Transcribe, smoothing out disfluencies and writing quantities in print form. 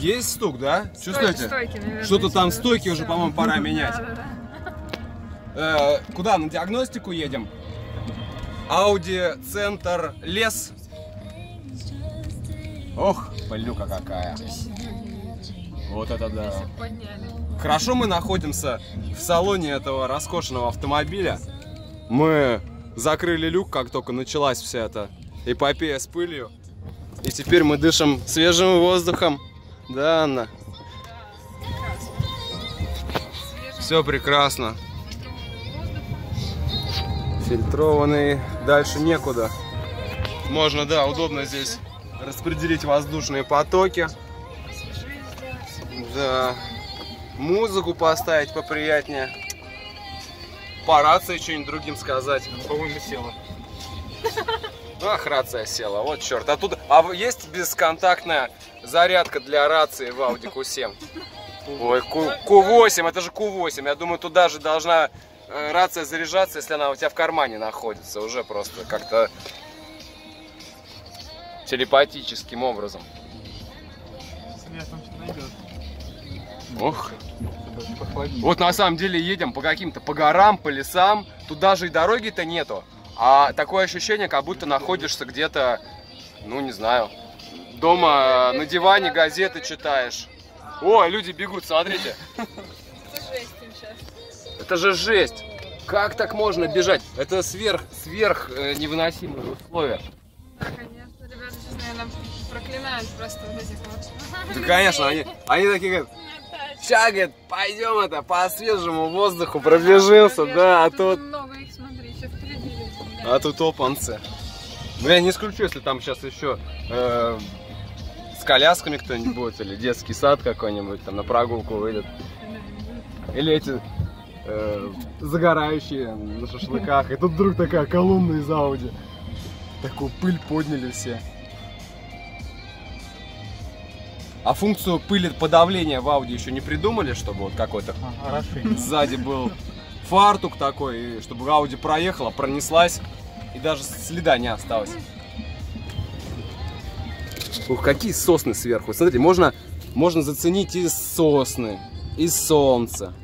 Есть стук, да? Чувствуете? Стойки, что-то там стойки уже, по-моему, пора менять. Куда? На диагностику едем? Audi Центр Лес. Ох, пылюка какая. Вот это да. Хорошо мы находимся в салоне этого роскошного автомобиля. Мы закрыли люк, как только началась вся эта эпопея с пылью. И теперь мы дышим свежим воздухом. Да, Анна? Все прекрасно. Фильтрованный. Дальше некуда. Можно, да, удобно здесь распределить воздушные потоки. Да. Музыку поставить поприятнее. По рации что-нибудь другим сказать. По-моему, села. Ах, рация села, вот черт. А есть бесконтактная зарядка для рации в Audi Q7? Ой, Q8, это же Q8. Я думаю, туда же должна рация заряжаться, если она у тебя в кармане находится. Уже просто как-то телепатическим образом. Ох. Вот на самом деле едем по каким-то по горам, по лесам. Тут даже и дороги-то нету. А такое ощущение, как будто находишься где-то, ну не знаю, дома на диване газеты читаешь. О, люди бегут, смотрите. Это жесть сейчас. Это же жесть. Как так можно бежать? Это сверх невыносимые условия. Да, конечно, ребята сейчас, наверное, проклинают просто вот этих вот. Да, конечно, они такие говорят, ща, говорит, пойдем это по свежему воздуху пробежимся, да, а тут... Много их, смотри, еще впереди. А тут опанцы. Ну я не исключу, если там сейчас еще с колясками кто-нибудь будет, или детский сад какой-нибудь, там на прогулку выйдет. Или эти загорающие на шашлыках. И тут вдруг такая колонна из Audi. Такую пыль подняли все. А функцию пылеподавления в Audi еще не придумали, чтобы вот какой-то сзади был фартук такой, и чтобы Audi проехала, пронеслась и даже следа не осталось. Ух, какие сосны сверху. Смотрите, можно заценить и сосны, и солнце.